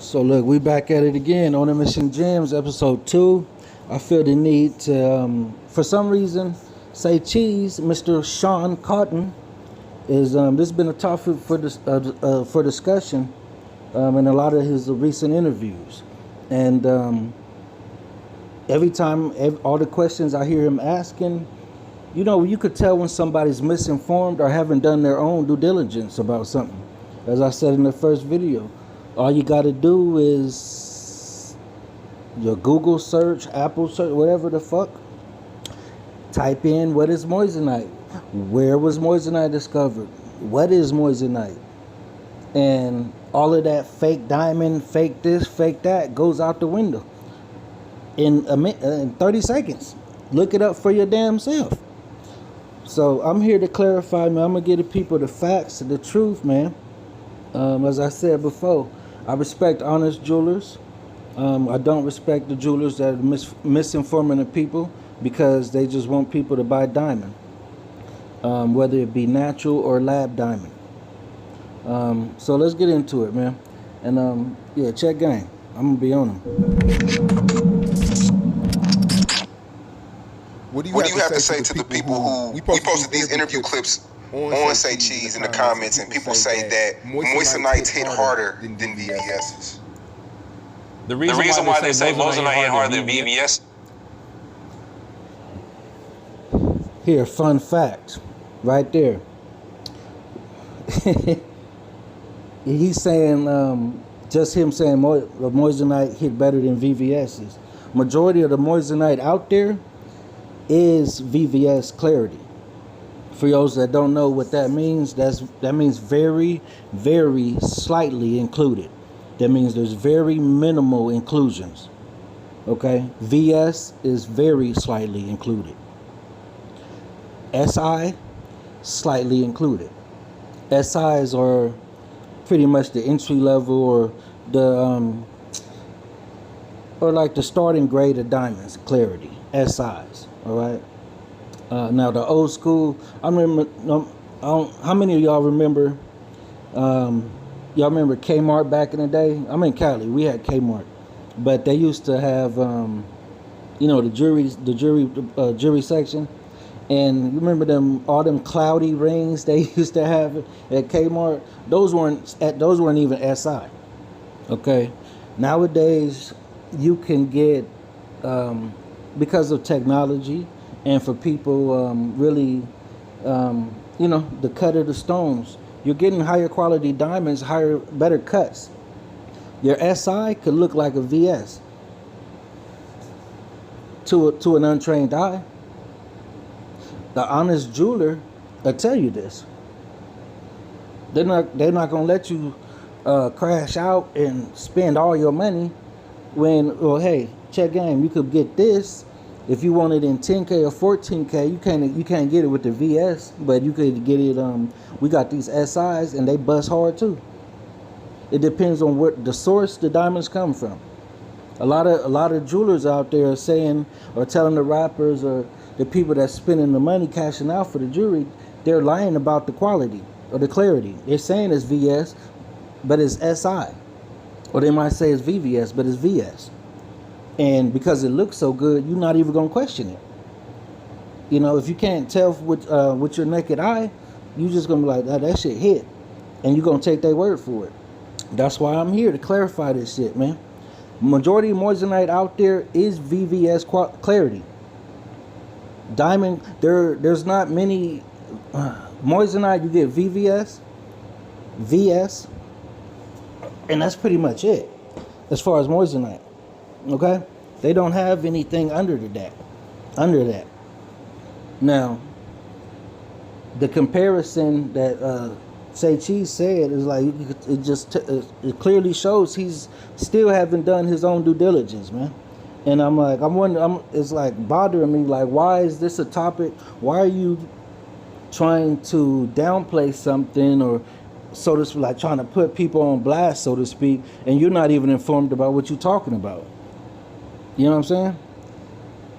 So look, we back at it again on the Mission Gems, episode 2. I feel the need to, for some reason, say cheese. Mr. Sean Cotton is. This has been a topic for discussion in a lot of his recent interviews, and every time, all the questions I hear him asking, you know, you could tell when somebody's misinformed or haven't done their own due diligence about something. As I said in the first video, all you got to do is your Google search, Apple search, whatever the fuck. Type in, what is Moissanite? Where was Moissanite discovered? What is Moissanite? And all of that fake diamond, fake this, fake that goes out the window in 30 seconds. Look it up for your damn self. So I'm here to clarify, man. I'm going to give the people the facts, the truth, man. As I said before, I respect honest jewelers. I don't respect the jewelers that are misinforming the people because they just want people to buy diamond, whether it be natural or lab diamond. So let's get into it, man. And yeah, check game. I'm gonna be on them. What do you have to say to the people who we posted these interview clips on Say Cheese in the comments, and people say that Moissanites hit harder than VVS's? The reason why they say Moissanite hit harder than VVS. Here, fun fact, right there. He's saying, just him saying Moissanite hit better than VVS's. Majority of the Moissanite out there is VVS clarity. For those that don't know what that means, that means very, very slightly included. That means there's very minimal inclusions. Okay? VS is very slightly included. SI, slightly included. SIs are pretty much the entry level or the or like the starting grade of diamonds, clarity. SIs, all right? Now the old school, I remember, how many of y'all remember, y'all remember Kmart back in the day? I'm in Cali, we had Kmart, but they used to have, you know, the jewelry section, and you remember all them cloudy rings they used to have at Kmart? Those weren't even SI, okay? Nowadays, you can get, because of technology, and for people really, you know, the cut of the stones, you're getting higher quality diamonds, better cuts. Your SI could look like a VS to an untrained eye. The honest jeweler will tell you this. They're not gonna let you crash out and spend all your money when, well, hey, check game, you could get this. If you want it in 10K or 14K, you can't get it with the VS, but you could get it. We got these SIs and they bust hard too. It depends on what the source the diamonds come from. A lot of jewelers out there are saying or telling the rappers or the people that's spending the money cashing out for the jewelry, they're lying about the quality or the clarity. They're saying it's VS, but it's SI, or they might say it's VVS, but it's VS. And because it looks so good, you're not even gonna question it. You know, if you can't tell with your naked eye, you just gonna be like, that shit hit, and you're gonna take their word for it. That's why I'm here to clarify this shit, man. Majority of Moissanite out there is VVS clarity. Diamond, there's not many Moissanite. You get VVS, VS, and that's pretty much it as far as Moissanite. Okay, they don't have anything under that. Now, the comparison that Say Cheese said is like it clearly shows he's still haven't done his own due diligence, man. And I'm like, it's like bothering me. Like, why is this a topic? Why are you trying to downplay something, or so to speak, like trying to put people on blast, so to speak, and you're not even informed about what you're talking about? You know what I'm saying?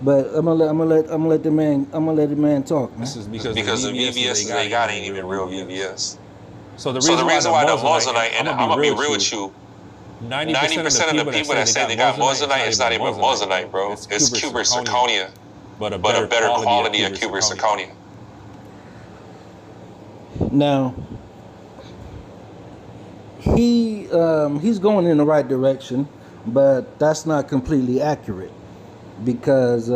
But I'm gonna let the man talk, man. This is because the VVS they got ain't even real VVS. So the reason why the Moissanite, and I'm gonna be real with you, 90% of the people that say they got Moissanite, it's not even Moissanite, bro. It's cubic zirconia, but a better quality of cubic zirconia. Now, he's going in the right direction, but that's not completely accurate because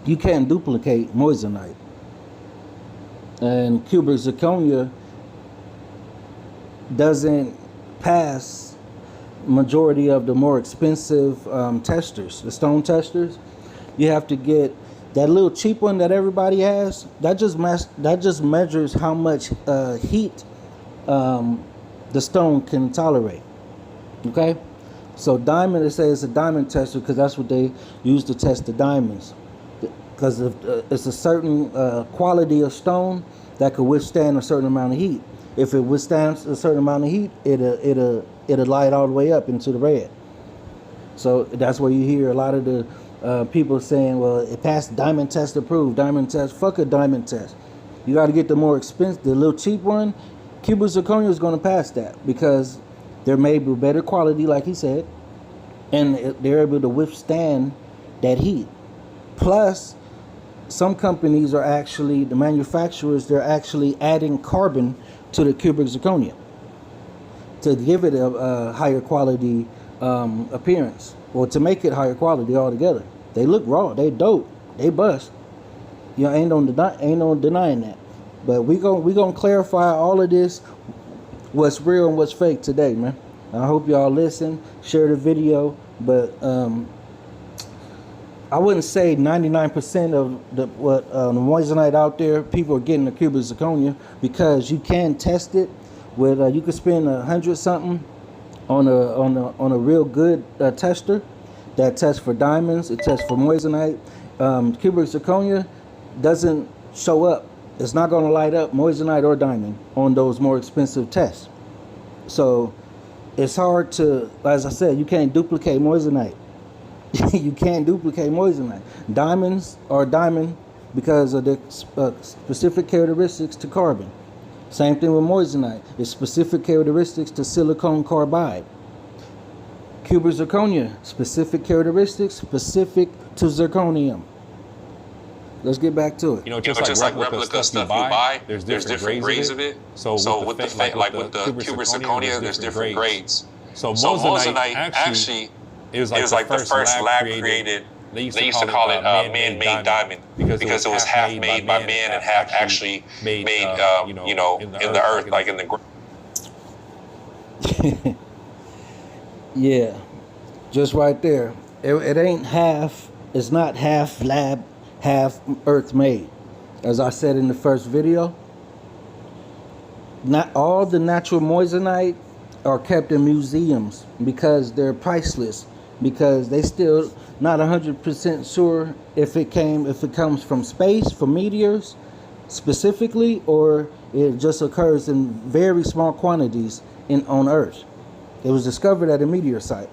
you can't duplicate Moissanite. And cubic zirconia doesn't pass majority of the more expensive testers, the stone testers. You have to get that little cheap one that everybody has. That just measures how much heat the stone can tolerate. Okay, so diamond, it says it's a diamond tester because that's what they use to test the diamonds. Because it's a certain quality of stone that could withstand a certain amount of heat. If it withstands a certain amount of heat, it'll light all the way up into the red. So that's where you hear a lot of the people saying, well, it passed diamond test approved. Diamond test, fuck a diamond test. You got to get the more expensive, the little cheap one. Cubic zirconia is going to pass that because they're made with better quality, like he said, and they're able to withstand that heat. Plus, some companies are actually, the manufacturers, they're actually adding carbon to the cubic zirconia to give it a higher quality appearance, or to make it higher quality altogether. They look raw, they dope, they bust. You know, ain't no denying that. But we gonna clarify all of this, what's real and what's fake today, man. I hope y'all listen, share the video, but I wouldn't say 99% of the Moissanite out there, people are getting the cubic zirconia, because you can test it with you can spend $100 something on a real good tester that tests for diamonds. It tests for Moissanite. Cubic zirconia doesn't show up. It's not going to light up Moissanite or diamond on those more expensive tests. So it's hard to, as I said, you can't duplicate Moissanite. You can't duplicate Moissanite. Diamonds are diamond because of the specific characteristics to carbon. Same thing with Moissanite. It's specific characteristics to silicon carbide. Cubic zirconia, specific characteristics specific to zirconium. Let's get back to it. You know, just like replica stuff you buy, there's different grades of it. So with the cubic zirconia, there's different grades. So Moissanite actually is like the first lab created. They used to call it man-made diamond because it was half made by man and half actually made, in the earth, like in the ground. Yeah, just right there. It ain't half. It's not half lab, half earth made. As I said in the first video, not all the natural Moissanite are kept in museums because they're priceless, because they still not 100% sure if it comes from space, from meteors specifically, or it just occurs in very small quantities on Earth. It was discovered at a meteor site,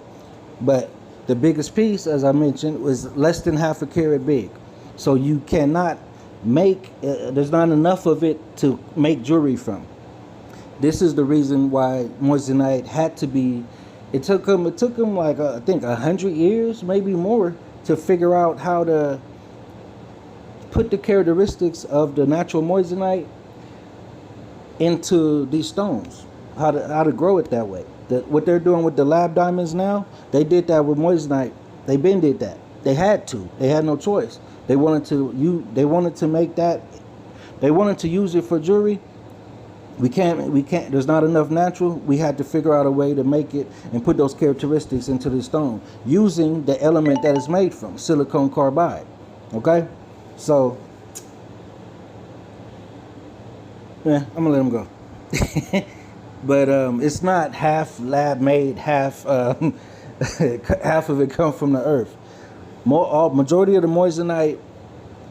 but the biggest piece, as I mentioned, was less than half a carat big. So you cannot make, there's not enough of it to make jewelry from. This is the reason why Moissanite had to be, it took them like, I think 100 years, maybe more, to figure out how to put the characteristics of the natural Moissanite into these stones, how to grow it that way. What they're doing with the lab diamonds now, they did that with Moissanite. They been did that. They had to. They had no choice. They wanted to make that. They wanted to use it for jewelry. We can't. There's not enough natural. We had to figure out a way to make it and put those characteristics into the stone using the element that it's made from, silicon carbide. Okay, so yeah, I'm gonna let him go. But it's not half lab made, half half of it come from the earth. Majority of the Moissanite,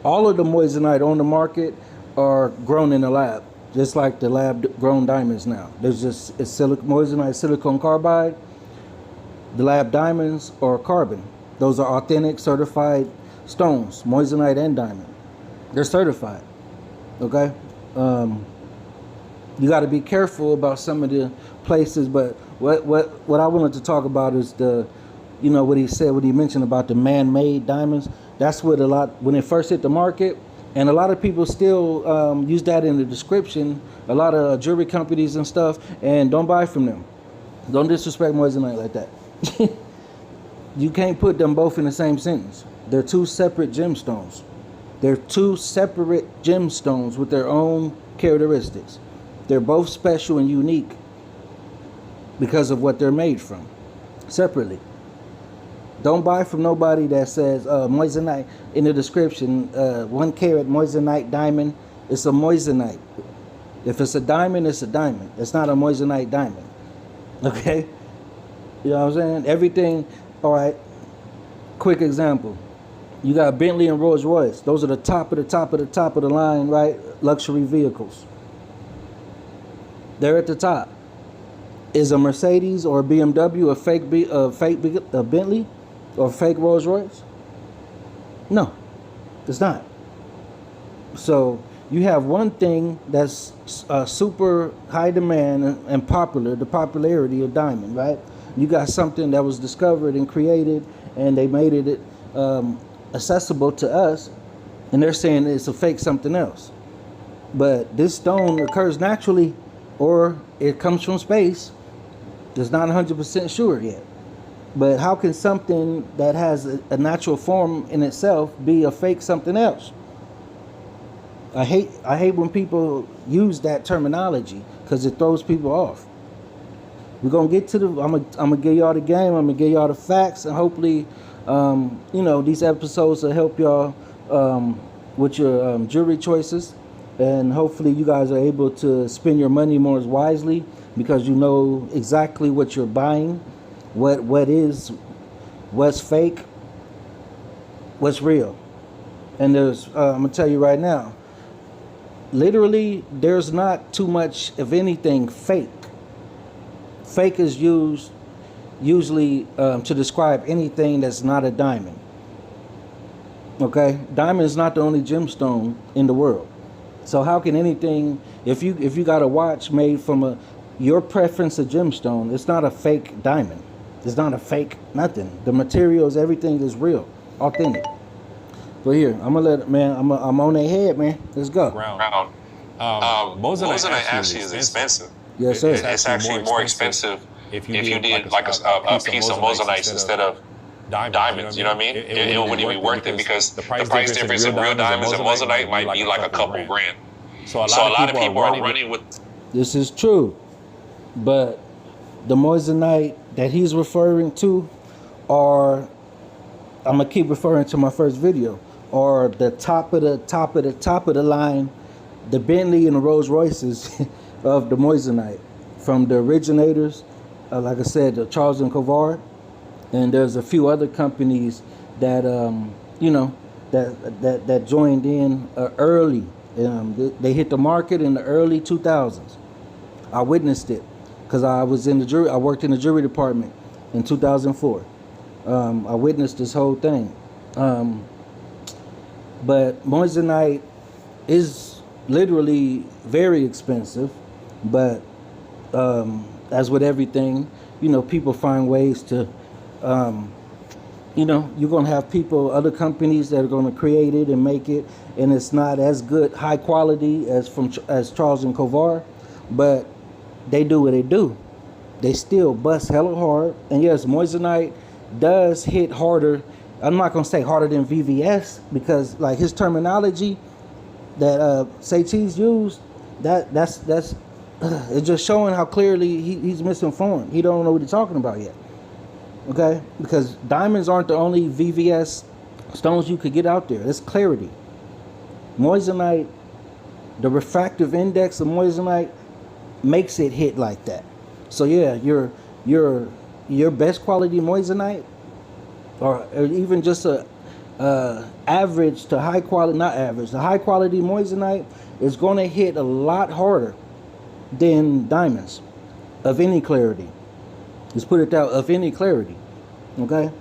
all of the Moissanite on the market are grown in the lab, just like the lab grown diamonds now. There's just Moissanite silicon carbide. The lab diamonds are carbon. Those are authentic certified stones, Moissanite and diamond. They're certified. Okay. You got to be careful about some of the places, but What I wanted to talk about is what he said, what he mentioned about the man-made diamonds. That's what when it first hit the market, and a lot of people still use that in the description. A lot of jewelry companies and stuff, and don't buy from them. Don't disrespect Moissanite like that. You can't put them both in the same sentence. They're two separate gemstones. They're two separate gemstones with their own characteristics. They're both special and unique because of what they're made from, separately. Don't buy from nobody that says Moissanite in the description, 1 carat Moissanite diamond. It's a Moissanite. If it's a diamond, it's a diamond. It's not a Moissanite diamond. Okay? You know what I'm saying? Everything, all right. Quick example. You got Bentley and Rolls Royce. Those are the top of the line, right? Luxury vehicles. They're at the top. Is a Mercedes or a BMW a fake Bentley or fake Rolls Royce? No, it's not. So you have one thing that's super high demand and popular, the popularity of diamond, right? You got something that was discovered and created, and they made it accessible to us, and they're saying it's a fake something else. But this stone occurs naturally, or it comes from space. It's not 100% sure yet. But how can something that has a natural form in itself be a fake something else? I hate when people use that terminology because it throws people off. We're gonna get to I'm gonna give y'all the game. I'm gonna give y'all the facts, and hopefully, these episodes will help y'all with your jewelry choices, and hopefully you guys are able to spend your money more wisely because you know exactly what you're buying, what's fake, what's real. And I'm gonna tell you right now, literally, there's not too much of anything fake. Fake is used usually to describe anything that's not a diamond. Okay, diamond is not the only gemstone in the world. So how can anything, if you got a watch made from your preference of gemstone, it's not a fake diamond. It's not a fake nothing. The materials, everything is real, authentic. But here, I'm gonna I'm on their head, man. Let's go. Moissanite actually is expensive. Yes, sir. It's actually more expensive if you did like a piece of Moissanite instead of diamonds. You know what I mean? It wouldn't be worth it because the price difference in real diamonds and Moissanite might be like a couple grand. So a lot of people are running with. This is true, but the Moissanite that he's referring to are, I'm gonna keep referring to my first video, are the top of the line, the Bentley and the Rolls Royces of the Moissanite, from the originators, like I said, the Charles and Covard, and there's a few other companies that that joined in early. They hit the market in the early 2000s. I witnessed it because I was in the jury. I worked in the jewelry department in 2004. I witnessed this whole thing. But Moissanite is literally very expensive. But as with everything, people find ways to, you're going to have other companies that are going to create it and make it, and it's not as good, high quality as Charles and Covard, but they do what they do. They still bust hella hard. And yes, Moissanite does hit harder. I'm not going to say harder than VVS because like his terminology that Say Cheese used, that's it's just showing how clearly he's misinformed. He don't know what he's talking about yet. Okay? Because diamonds aren't the only VVS stones you could get out there. It's clarity. Moissanite, the refractive index of Moissanite makes it hit like that. So yeah, your best quality Moissanite, or even just a average to high quality, not average, the high quality Moissanite is going to hit a lot harder than diamonds of any clarity. Let's put it that, of any clarity. Okay?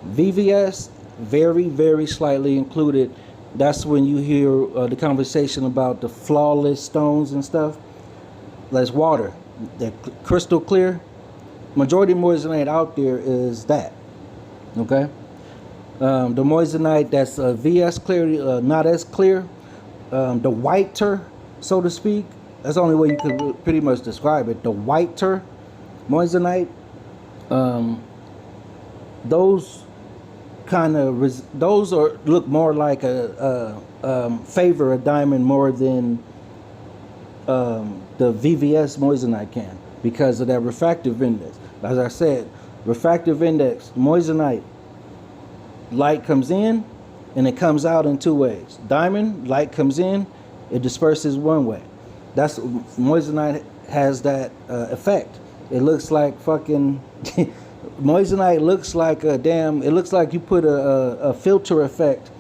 VVS, very, very slightly included. That's when you hear the conversation about the flawless stones and stuff. That's water. They're crystal clear. majority of moissanite out there is that. Okay. The moissanite that's VS clear, not as clear, the whiter, so to speak. That's the only way you could pretty much describe it. The whiter moissanite, those those look more like favor a diamond more than the VVS moissanite can, because of that refractive index. As I said, refractive index, moissanite, light comes in and it comes out in two ways. Diamond, light comes in, it disperses one way. That's moissanite has that effect. It looks like fucking moissanite looks like a damn. It looks like you put a filter effect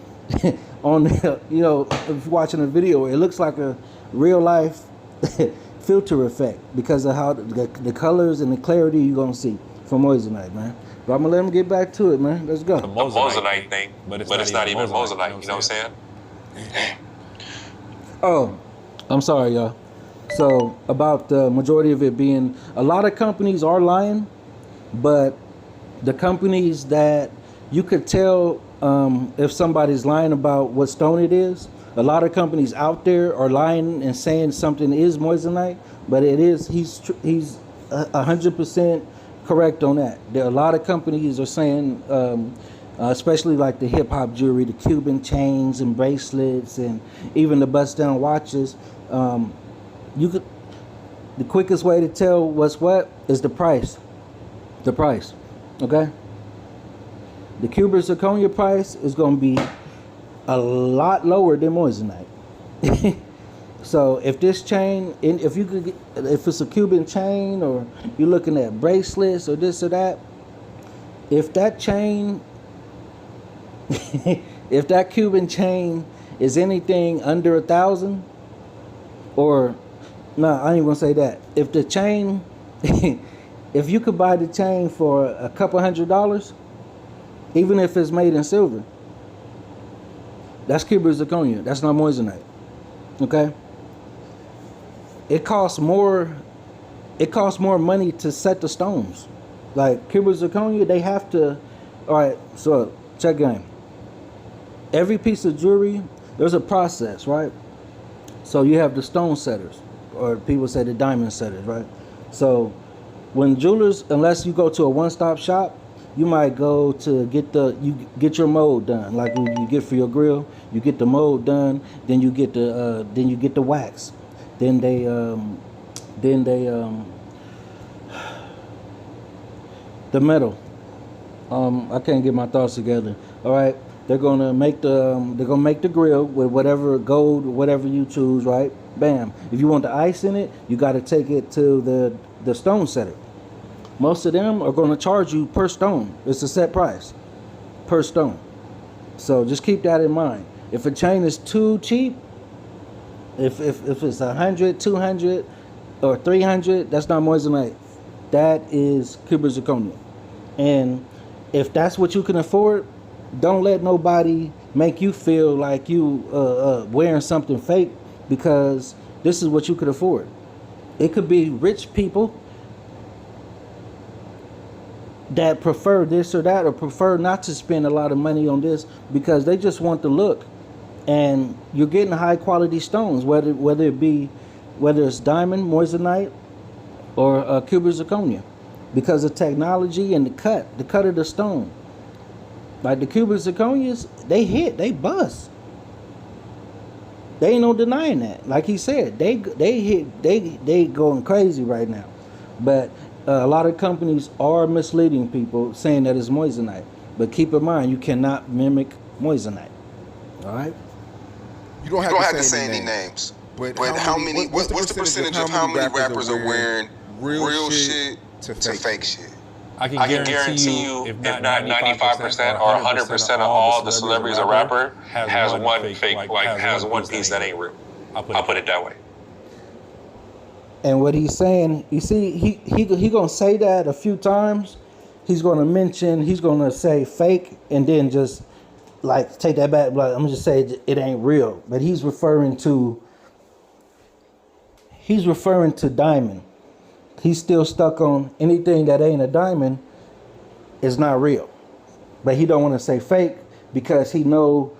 on the, if you're watching a video, it looks like a real life filter effect because of how the colors and the clarity you're gonna see from moissanite, man. But I'm gonna let him get back to it, man. Let's go. The moissanite thing, but it's not even moissanite. You know what I'm saying? Oh, I'm sorry, y'all. So about the majority of it being, a lot of companies are lying, but the companies that you could tell if somebody's lying about what stone it is, a lot of companies out there are lying and saying something is moissanite, but it is, he's 100% correct on that. There are a lot of companies are saying, especially like the hip hop jewelry, the Cuban chains and bracelets, and even the bust down watches. The quickest way to tell what's what is the price. The price, okay? The Cuban zirconia price is going to be a lot lower than moissanite. So if this chain, if it's a Cuban chain, or you're looking at bracelets or this or that, if that chain, if that Cuban chain is anything under 1,000, or no, I ain't gonna say that. If the chain, if you could buy the chain for a couple $100, even if it's made in silver, that's Cuban zirconia. That's not moissanite. Okay. It costs more money to set the stones. Like Cuban zirconia, they have to. All right. So check game. Every piece of jewelry, there's a process, right? So you have the stone setters, or people say the diamond setters, right? So when jewelers, unless you go to a one-stop shop, you might go to get your mold done, like you get for your grill. You get the mold done, then you get the wax, then they the metal. I can't get my thoughts together. All right. They're gonna make the grill with whatever gold, whatever you choose, right? Bam. If you want the ice in it, you got to take it to the stone setter. Most of them are gonna charge you per stone. It's a set price per stone. So just keep that in mind. If a chain is too cheap, if it's 100, 200, or 300, that's not moissanite. That is Cuban zirconia. And if that's what you can afford, don't let nobody make you feel like you wearing something fake, because this is what you could afford. It could be rich people that prefer this or that, or prefer not to spend a lot of money on this because they just want the look. And you're getting high quality stones, whether it's diamond, moissanite, or Cuban zirconia, because of technology and the cut of the stone. Like the Cuban zirconias, they bust. They ain't no denying that. Like he said, they going crazy right now. But a lot of companies are misleading people, saying that it's moissanite. But keep in mind, you cannot mimic moissanite. All right. You don't have to say any names. But how many? What's the percentage of how many rappers are wearing real shit to fake shit? I can guarantee you, if not 95% or 100% of all the celebrities or rapper has one fake, has one piece that ain't real. I'll put it that way. And what he's saying, you see, he gonna say that a few times. He's gonna say fake, and then just like take that back. Like, I'm gonna just say it ain't real. But he's referring to diamond. he's still stuck on anything that ain't a diamond is not real. But he don't want to say fake because he know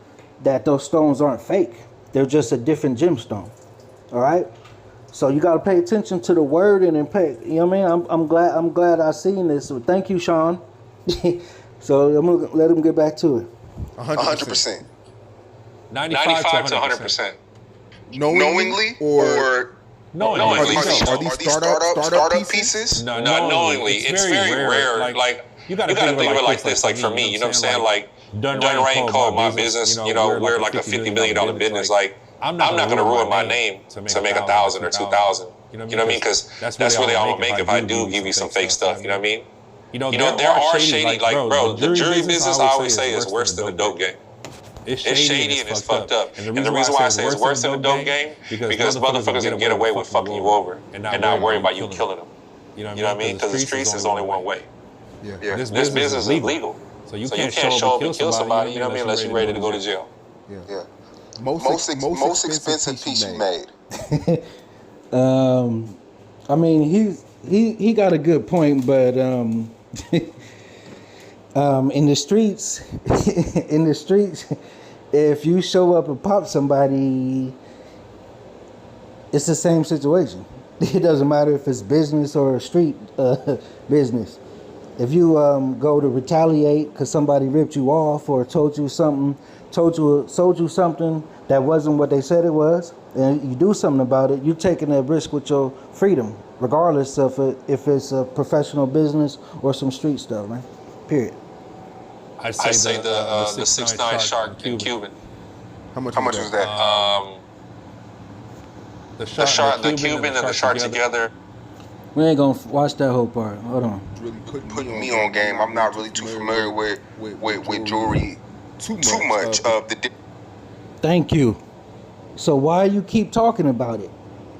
that those stones aren't fake. They're just a different gemstone. All right. So you got to pay attention to the word and pay. You know what I mean? I'm glad I seen this. So thank you, Sean. So I'm gonna let him get back to it. 100%. 95 to 100%. Knowingly or knowingly? Are these startup pieces? No, knowingly. It's very rare. Like you gotta think of it like this. Like for me, you know what I'm saying? Like done right and called my business. You know, we're like a $50 million business. Like I'm not gonna ruin my name to make 1,000 or 2,000. You know what I mean? Because that's really all I'm gonna make if I do give you some fake stuff. You know what I mean? You know, there are shady, like, bro, the jury business, I always say, is worse than the dope game. It's shady and it's fucked up. And the reason why I say it's worse than the dope game, because motherfuckers gonna get away with fucking you over and not worry about you killing them. You know what I mean? Because the streets is only one way. Yeah. This business is legal. So you can't show up and kill somebody, you know what I mean, unless you're ready to go to jail. Yeah. Most expensive piece you made. I mean, he got a good point, but in the streets, if you show up and pop somebody, it's the same situation. It doesn't matter if it's business or street business. If you go to retaliate because somebody ripped you off or sold you something that wasn't what they said it was, and you do something about it, you're taking that risk with your freedom, regardless of if it's a professional business or some street stuff, man. Period. I say the 6'9" shark in Cuban. How much was that? The Cuban and the shark together. We ain't gonna watch that whole part. Hold on. Really putting me on game. I'm not really too familiar with jewelry too much of the. Thank you. So why you keep talking about it?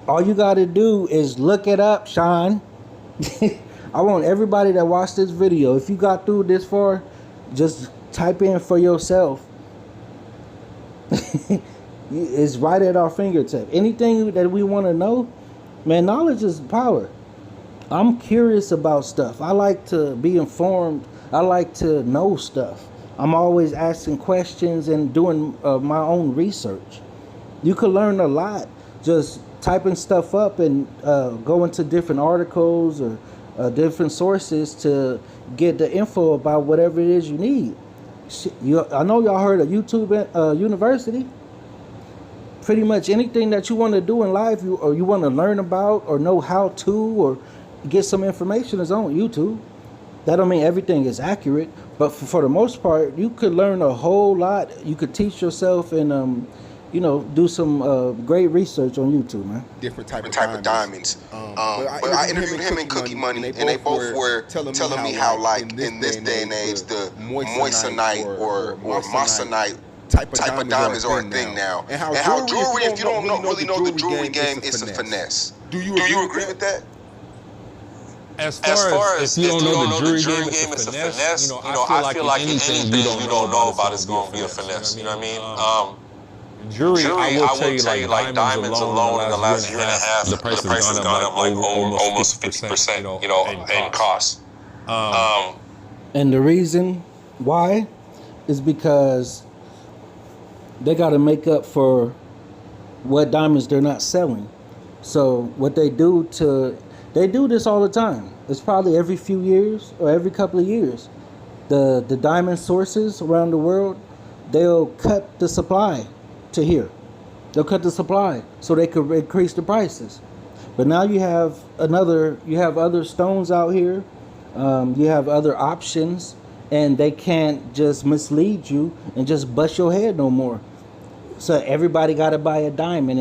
All you got to do is look it up, Sean. I want everybody that watched this video, if you got through this far, just type in for yourself. It's right at our fingertip. Anything that we want to know, man, knowledge is power. I'm curious about stuff. I like to be informed. I like to know stuff. I'm always asking questions and doing my own research. You could learn a lot just typing stuff up and going to different articles or different sources to get the info about whatever it is you need. I know y'all heard of YouTube University. Pretty much anything that you want to do in life or you want to learn about or know how to or get some information is on YouTube. That don't mean everything is accurate, but for the most part, you could learn a whole lot. You could teach yourself and do some great research on YouTube, man. Different type of diamonds. But I interviewed him and Cookie Money, and they both were telling me how, like, in this day and age, the Moissanite or Moissanite type of diamonds are a thing now. And how jewelry, if you don't really know the jewelry game, it's a finesse. Do you agree with that? As far as if you don't know the jewelry game, it's a finesse. I feel like anything you don't know about is going to be a finesse. You know what I mean? Jewelry, I will tell you, like diamonds alone in the last year and a half, the price has gone up like almost 50%, in cost. And the reason why is because they got to make up for what diamonds they're not selling. So what they do this all the time. It's probably every few years or every couple of years. The diamond sources around the world, they'll cut the supply to here. They'll cut the supply so they could increase the prices. But now you have other stones out here. You have other options, and they can't just mislead you and just bust your head no more. So everybody got to buy a diamond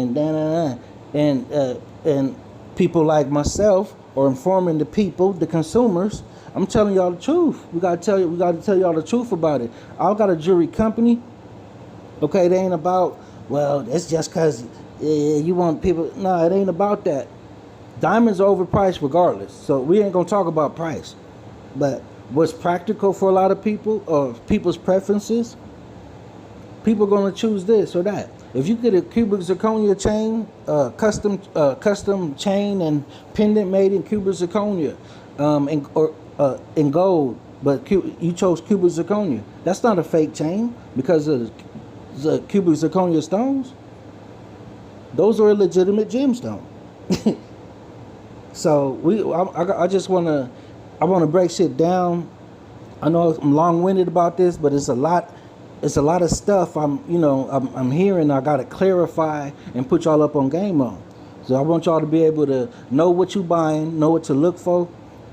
and people like myself are informing the people, the consumers. I'm telling y'all the truth. We got to tell y'all the truth about it. I got a jewelry company. Okay, it ain't about, well, it's just because you want people. No, it ain't about that. Diamonds are overpriced regardless. So we ain't going to talk about price. But what's practical for a lot of people or people's preferences, people are going to choose this or that. If you get a cubic zirconia chain, custom chain and pendant made in cubic zirconia, in gold, but you chose cubic zirconia, that's not a fake chain because of the cubic zirconia stones. Those are a legitimate gemstone. So I just want to break shit down. I know I'm long-winded about this, but it's a lot of stuff I'm hearing. I got to clarify and put y'all up on game on. So I want y'all to be able to know what you buying, know what to look for,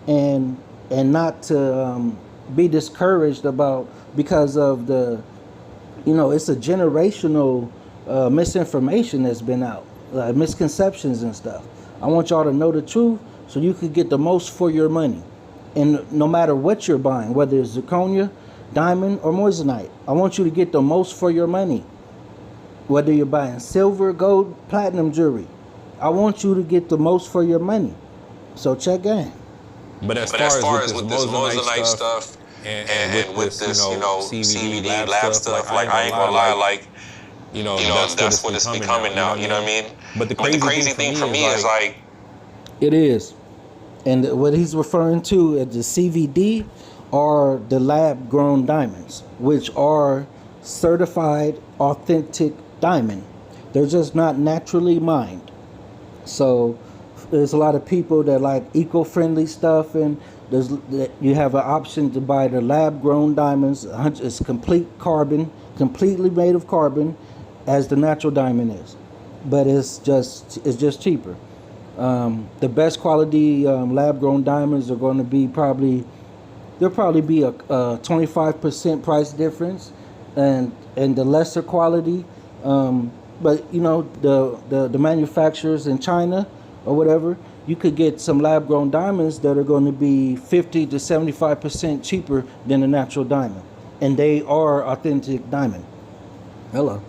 and not to be discouraged about because of it's a generational misinformation that's been out, misconceptions and stuff. I want y'all to know the truth so you could get the most for your money. And no matter what you're buying, whether it's zirconia, diamond, or moissanite, I want you to get the most for your money. Whether you're buying silver, gold, platinum jewelry, I want you to get the most for your money. So check in. But as far as with this moissanite stuff and with this, CBD lab stuff, like I ain't gonna lie, that's what it's becoming now. You know what I mean? But the crazy thing for me is like, it is, and what he's referring to as the CVD are the lab-grown diamonds, which are certified authentic diamond. They're just not naturally mined. So there's a lot of people that like eco-friendly stuff, and you have an option to buy the lab-grown diamonds. It's complete carbon, completely made of carbon, as the natural diamond is, but it's just cheaper. The best quality lab-grown diamonds are going to be there'll probably be a 25% price difference, and the lesser quality, but the manufacturers in China or whatever, you could get some lab-grown diamonds that are going to be 50 to 75% cheaper than a natural diamond, and they are authentic diamond. Hello.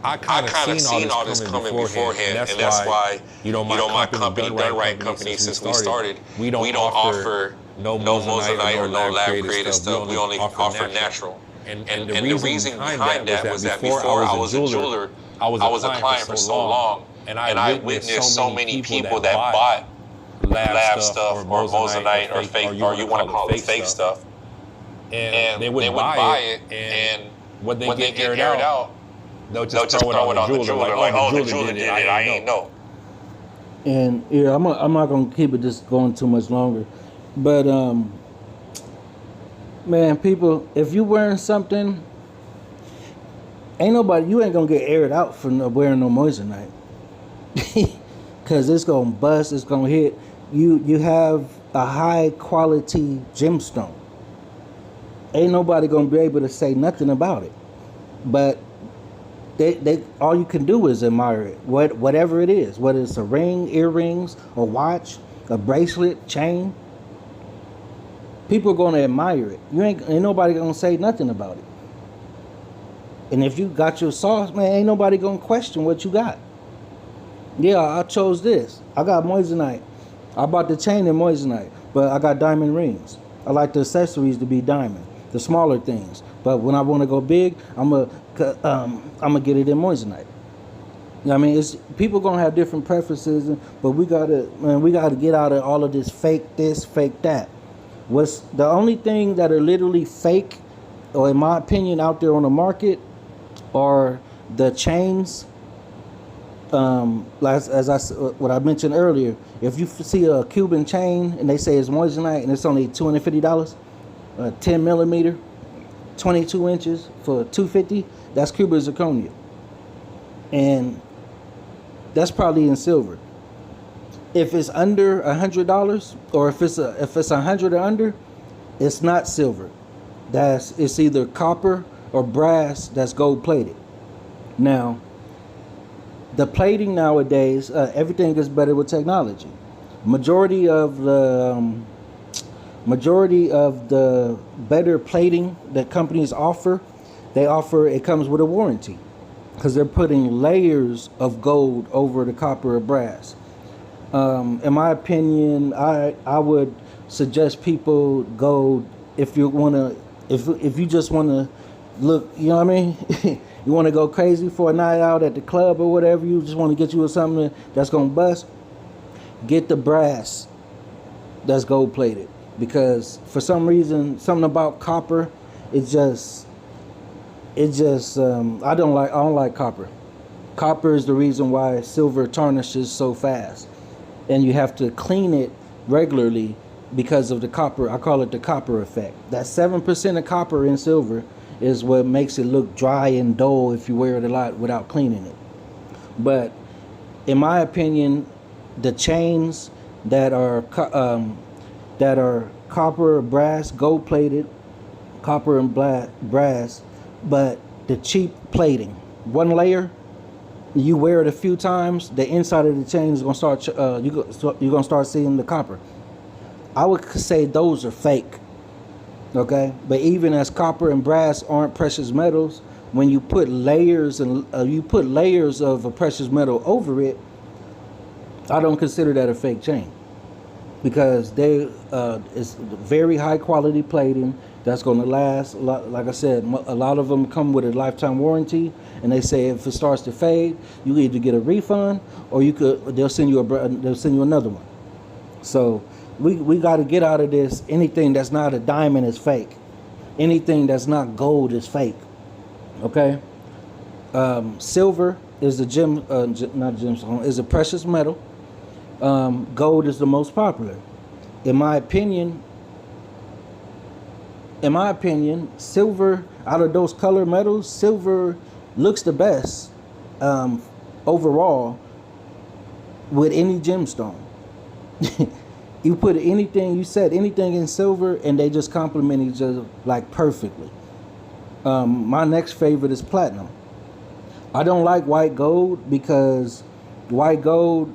I kind of seen all this coming beforehand, and that's why my company, Done Right Company, since we started, we don't offer no moissanite or no lab created stuff. We only offer natural. And the reason behind that was that before I was a jeweler, I was a client for so long, and I witnessed so many people that bought lab stuff or moissanite or fake, or you want to call it fake stuff, and they would buy it, and when they get aired out, they'll just throw it on the jeweler, like, oh, the jeweler did it, I ain't know. And yeah, I'm not gonna keep it just going too much longer, but man, people, if you wearing something, you ain't gonna get aired out for wearing no moissanite, cause it's gonna bust, it's gonna hit. You have a high quality gemstone. Ain't nobody gonna be able to say nothing about it, but they all you can do is admire it. Whatever it is, whether it's a ring, earrings, a watch, a bracelet, chain, people are gonna admire it. Ain't nobody gonna say nothing about it. And if you got your sauce, man, ain't nobody gonna question what you got. Yeah, I chose this. I got moissanite. I bought the chain in moissanite, but I got diamond rings. I like the accessories to be diamond, the smaller things. But when I want to go big, I'm gonna get it in moissanite. I mean, people gonna have different preferences, but we gotta get out of all of this, fake that. What's the only thing that are literally fake, or in my opinion, out there on the market, are the chains. What I mentioned earlier, if you see a Cuban chain and they say it's moissanite and it's only $250, 10 millimeter, 22 inches for $250, that's cubic zirconia, and that's probably in silver. If it's under $100, or if it's $100 or under, it's not silver. It's either copper or brass that's gold plated. Now, the plating nowadays, everything is better with technology. Majority of the better plating that companies offer, it comes with a warranty, because they're putting layers of gold over the copper or brass. In my opinion, I would suggest people go, if you just want to look, you know what I mean? You want to go crazy for a night out at the club or whatever. You just want to get you something that's gonna bust. Get the brass that's gold plated, because for some reason, something about copper, I don't like copper. Copper is the reason why silver tarnishes so fast, and you have to clean it regularly because of the copper. I call it the copper effect. That 7% of copper in silver is what makes it look dry and dull if you wear it a lot without cleaning it. But in my opinion, the chains that are copper, brass, gold plated, copper and brass, but the cheap plating, one layer, you wear it a few times, the inside of the chain is gonna start. You're gonna start seeing the copper. I would say those are fake. Okay, but even as copper and brass aren't precious metals, when you put layers of a precious metal over it, I don't consider that a fake chain, because it's very high quality plating that's going to last a lot. Like I said, a lot of them come with a lifetime warranty, and they say if it starts to fade, you either get a refund or they'll send you another one. So we got to get out of this. Anything that's not a diamond is fake. Anything that's not gold is fake. Okay. Silver is a not a gemstone, is a precious metal. Gold is the most popular. In my opinion, silver, out of those color metals, silver looks the best overall with any gemstone. You put anything in silver, and they just complement each other like perfectly. My next favorite is platinum. I don't like white gold because white gold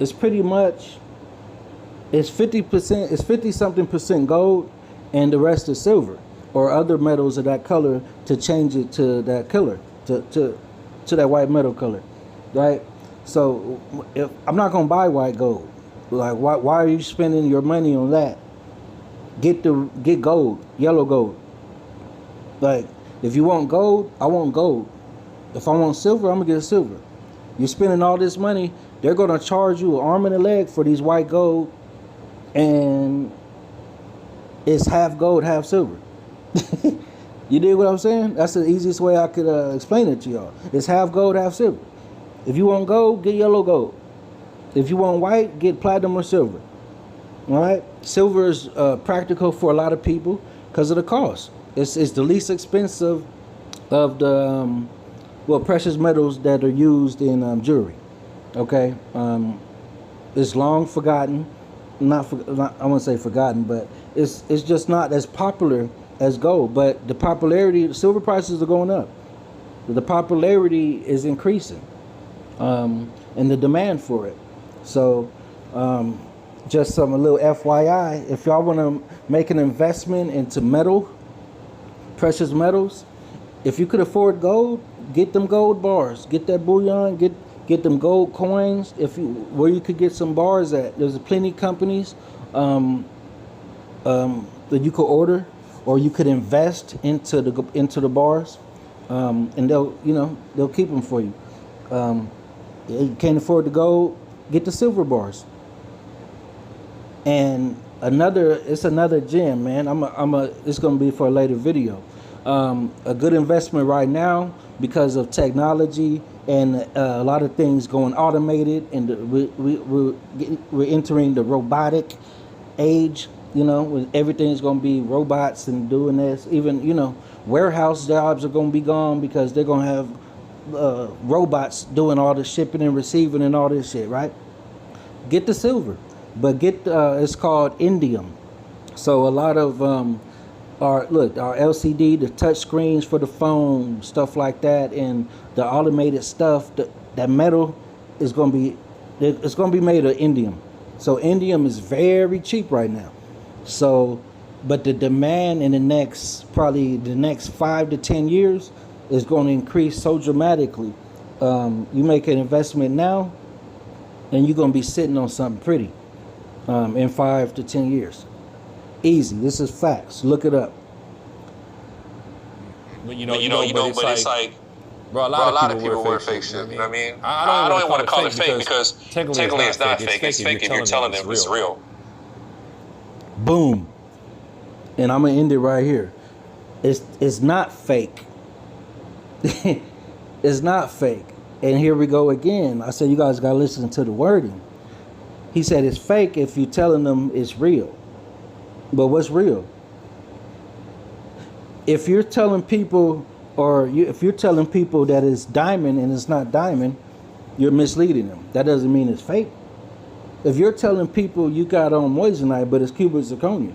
is pretty much, it's 50%, it's 50 something percent gold, and the rest is silver or other metals of that color to change it to that color, to that white metal color, right? So if I'm not gonna buy white gold, like why are you spending your money on that? Get gold, yellow gold. Like, if you want gold, I want gold. If I want silver, I'm gonna get silver. You're spending all this money, they're gonna charge you an arm and a leg for these white gold, and it's half gold, half silver. You dig what I'm saying? That's the easiest way I could explain it to y'all. It's half gold, half silver. If you want gold, get yellow gold. If you want white, get platinum or silver. All right? Silver is practical for a lot of people because of the cost. It's the least expensive of the precious metals that are used in jewelry. Okay? It's long forgotten. I won't say forgotten, but it's just not as popular as gold. But the popularity, silver prices are going up. The popularity is increasing. And the demand for it. So, just a little FYI, if y'all want to make an investment into precious metals, if you could afford gold, get them gold bars, get that bullion, get them gold coins. Where you could get some bars at, there's plenty of companies that you could order, or you could invest into the bars, and they'll keep them for you. You can't afford the gold, get the silver bars. And it's another gem, man. It's gonna be for a later video. A good investment right now because of technology and a lot of things going automated, and we're entering the robotic age. When everything's gonna be robots and doing this. Even warehouse jobs are gonna be gone because they're gonna have robots doing all the shipping and receiving and all this shit, right? Get the silver, but it's called indium. So a lot of our LCD, the touch screens for the phone, stuff like that, and the automated stuff, that metal is going to be made of indium. So indium is very cheap right now. So, but the demand in the next 5 to 10 years is going to increase so dramatically. You make an investment now, and you're going to be sitting on something pretty in 5 to 10 years. Easy. This is facts. Look it up. but it's like, bro, a lot of people wear fake shit. You know what I mean? I don't even want to call it fake because technically it's not fake. It's fake if you're telling them it's real. Boom. And I'm gonna end it right here. It's not fake. It's not fake. And here we go again. I said you guys gotta listen to the wording. He said it's fake if you're telling them it's real. But what's real? If you're telling people, if you're telling people that it's diamond and it's not diamond, you're misleading them. That doesn't mean it's fake. If you're telling people you got on moissanite but it's cubic zirconia,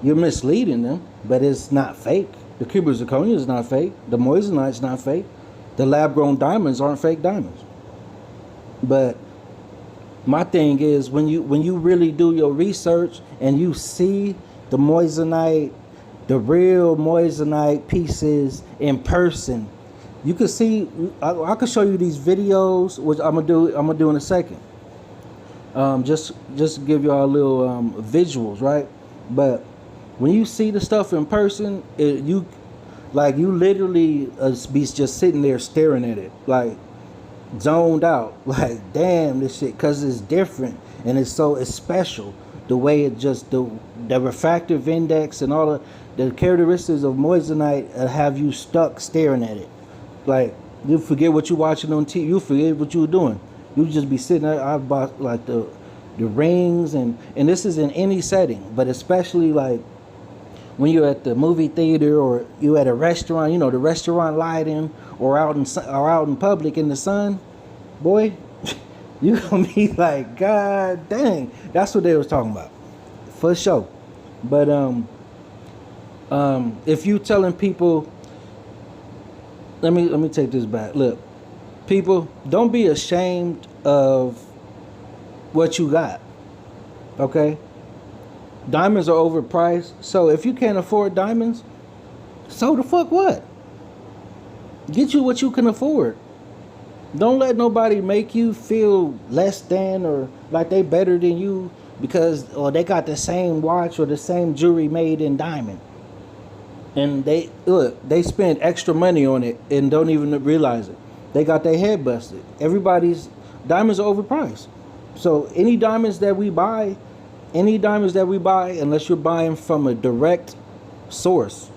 you're misleading them, but it's not fake. The cubic zirconia is not fake. The moissanite's not fake. The lab-grown diamonds aren't fake diamonds. But my thing is, when you really do your research and you see the moissanite, the real moissanite pieces in person, you can see. I can show you these videos, which I'm gonna do in a second. Just to give y'all a little visuals, right? But when you see the stuff in person, you literally be just sitting there staring at it, like zoned out, like damn this shit, cause it's different and it's special. The way it just the refractive index and all the characteristics of moissanite have you stuck staring at it. Like you forget what you're watching on TV, you forget what you were doing. You just be sitting there. I bought like the rings and this is in any setting, but especially like when you're at the movie theater or you at a restaurant, the restaurant lighting, or out in public in the sun, boy, you gonna be like, God dang, that's what they was talking about, for sure. But if you telling people, let me take this back. Look, people, don't be ashamed of what you got. Okay? Diamonds are overpriced. So if you can't afford diamonds, so the fuck what? Get you what you can afford. Don't let nobody make you feel less than or like they better than you because they got the same watch or the same jewelry made in diamond. And they spend extra money on it and don't even realize it. They got their head busted. Everybody's diamonds are overpriced. So any diamonds that we buy, unless you're buying from a direct source,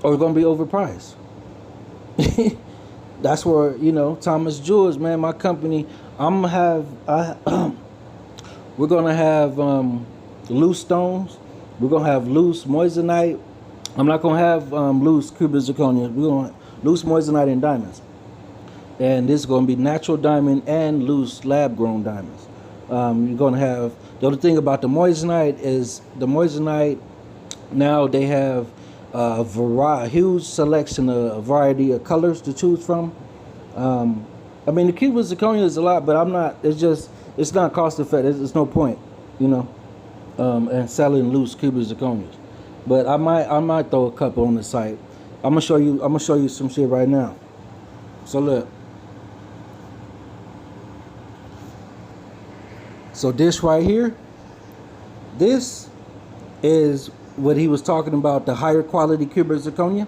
are going to be overpriced. That's where, Thomas Jewels, man, my company, we're going to have loose stones. We're going to have loose moissanite. I'm not going to have loose cubic zirconia. We're going to have loose moissanite and diamonds. And this is going to be natural diamond and loose lab-grown diamonds. You're going to have, the other thing about the moissanite is now they have a huge selection, a variety of colors to choose from. The cubic zirconia is a lot, but it's not cost effective. There's no point, and selling loose cubic zirconias. But I might throw a couple on the site. I'm gonna show you some shit right now. So look. So this right here, this is what he was talking about, the higher quality cubic zirconia.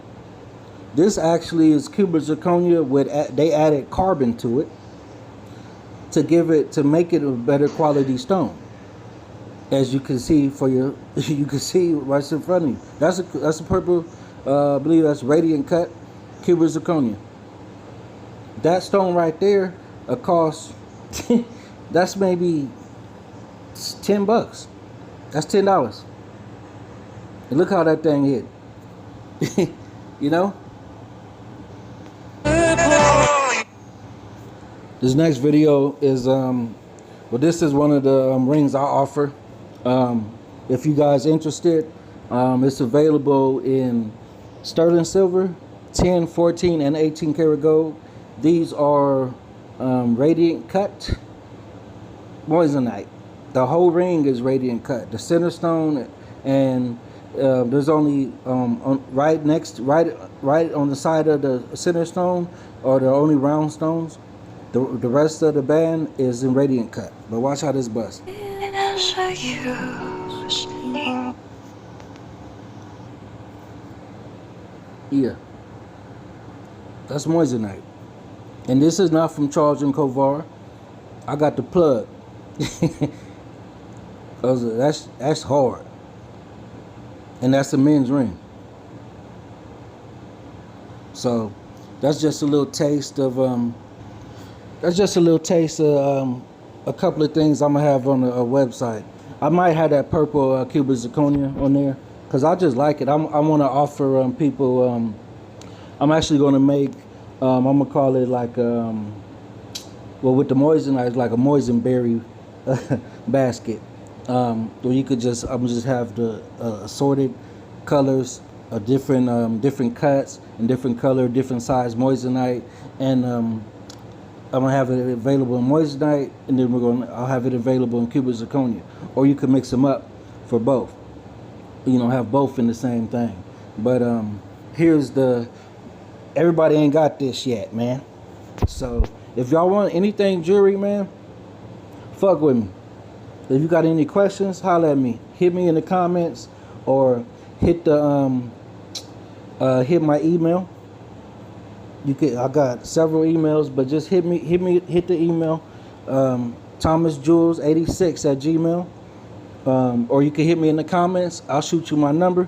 This actually is cubic zirconia they added carbon to it to make it a better quality stone. As you can see you can see right in front of you. That's a purple, I believe that's radiant cut cubic zirconia. That stone right there, cost that's maybe $10. That's $10. And look how that thing hit. This next video is this is one of the rings I offer. If you guys interested, it's available in sterling silver, 10, 14, and 18 karat gold. These are radiant cut moissanite. The whole ring is radiant cut. The center stone, and there's only right on the side of the center stone are the only round stones. The rest of the band is in radiant cut. But watch how this busts. Yeah, that's Moissanite. And this is not from Charles and Kovar. I got the plug. That's hard. And that's a men's ring. So that's just a little taste of a couple of things I'm gonna have on a website. I might have that purple Cuban zirconia on there because I just like it. I want to offer people. I'm actually going to make. I'm gonna call it like with the moissanite, like a moisenberry basket. Where you could just have the assorted colors, different cuts and different color, different size moissanite, and I'm gonna have it available in moissanite, and then I'll have it available in Cuban zirconia, or you can mix them up for both. Have both in the same thing. But here's everybody ain't got this yet, man. So if y'all want anything jewelry, man, fuck with me. If you got any questions, holler at me. Hit me in the comments or hit the hit my email. I got several emails, but just hit the email, thomasjules86@gmail. Or you can hit me in the comments. I'll shoot you my number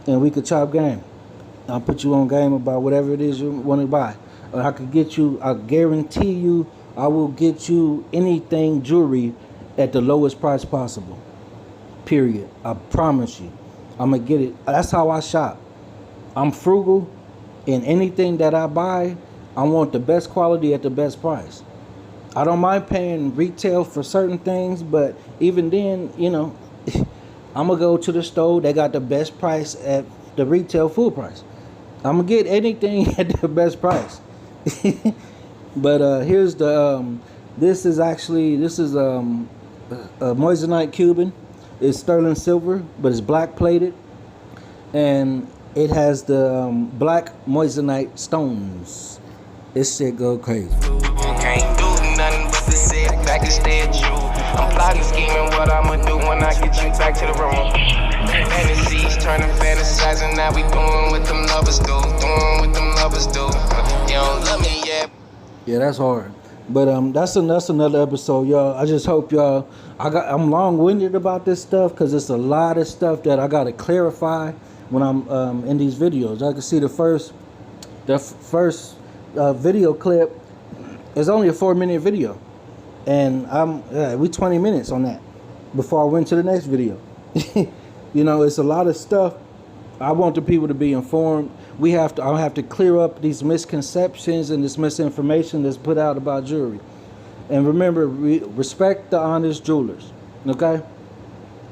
and we could chop game. I'll put you on game about whatever it is you want to buy. Or I guarantee you, I will get you anything jewelry at the lowest price possible. Period. I promise you. I'm going to get it. That's how I shop. I'm frugal. In anything that I buy, I want the best quality at the best price. I don't mind paying retail for certain things, but even then, I'm going to go to the store. They got the best price at the retail full price. I'm going to get anything at the best price. But here's this is a Moissanite Cuban. It's sterling silver, but it's black plated. And it has the black Moissanite stones. This shit go crazy. Can't do nothing but to sit back and stare at you. I'm plotting, scheming what I'ma do when I get you back to the room. Fantasies turning fantasizing. Now we doing what them lovers do. You don't love me yet. Yeah, that's hard. But that's another episode, y'all. I just hope y'all. I'm long-winded about this stuff because it's a lot of stuff that I gotta clarify when I'm in these videos. I can see the first video clip is only a 4-minute video, and we 20 minutes on that before I went to the next video. It's a lot of stuff. I want the people to be informed. I'll have to clear up these misconceptions and this misinformation that's put out about jewelry. And remember, respect the honest jewelers. Okay?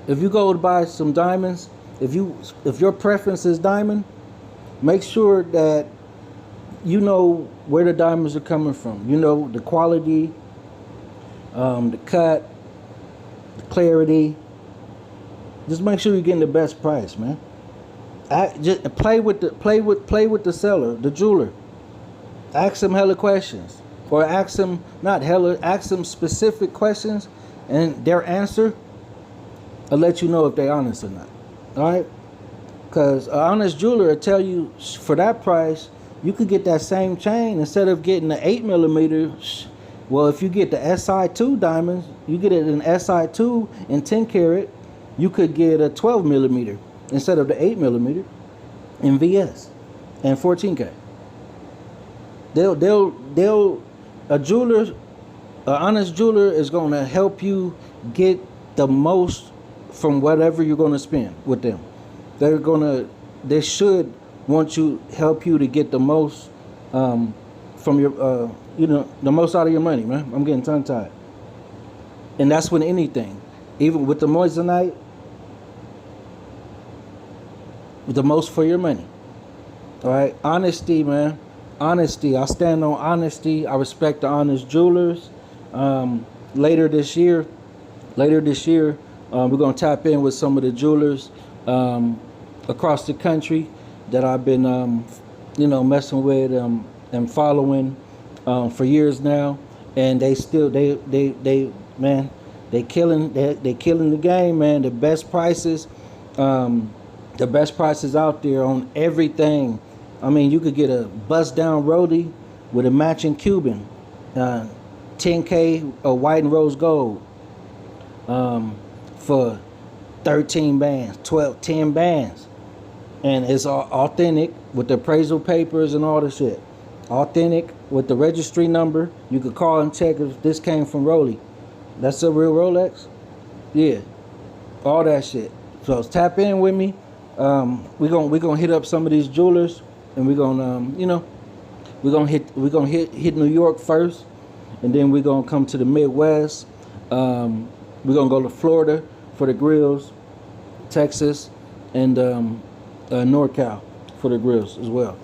If you go to buy some diamonds, if your preference is diamond, make sure that you know where the diamonds are coming from. You know the quality, the cut, the clarity. Just make sure you're getting the best price, man. Just play with the seller, the jeweler. Ask them hella questions, or ask them specific questions, and their answer will let you know if they're honest or not. All right? Because an honest jeweler will tell you for that price, you could get that same chain instead of getting the 8mm. Well, if you get the SI2 diamonds, you get it in SI2 and 10 karat, you could get a 12mm instead of the 8mm in VS and 14K. An honest jeweler is going to help you get the most from whatever you're going to spend with them. They should help you to get the most from your the most out of your money, man. I'm getting tongue tied. And that's with anything. Even with the moissanite, the most for your money. All right? Honesty, man. Honesty. I stand on honesty. I respect the honest jewelers. Later this year, we're going to tap in with some of the jewelers across the country that I've been, messing with and following for years now. And they killing the game, man. The best prices out there on everything I mean, you could get a bust down Rhodey with a matching Cuban, 10K of white and rose gold, for 13 bands, 10 bands. And it's all authentic with the appraisal papers and all the shit. Authentic with the registry number. You could call and check if this came from Rolly. That's a real Rolex? Yeah. All that shit. So tap in with me. We're gonna hit up some of these jewelers, and we're gonna we're gonna hit New York first, and then we're gonna come to the Midwest. We're gonna go to Florida for the grills, Texas, and NorCal for the grills as well.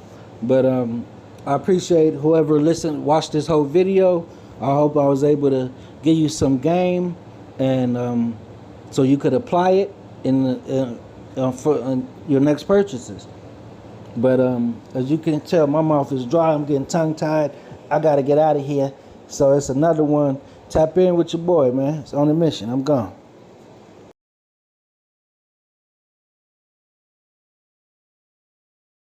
But I appreciate whoever watched this whole video. I hope I was able to give you some game, and so you could apply it for your next purchases. But as you can tell, my mouth is dry. I'm getting tongue-tied. I got to get out of here. So it's another one. Tap in with your boy, man. It's on a mission. I'm gone.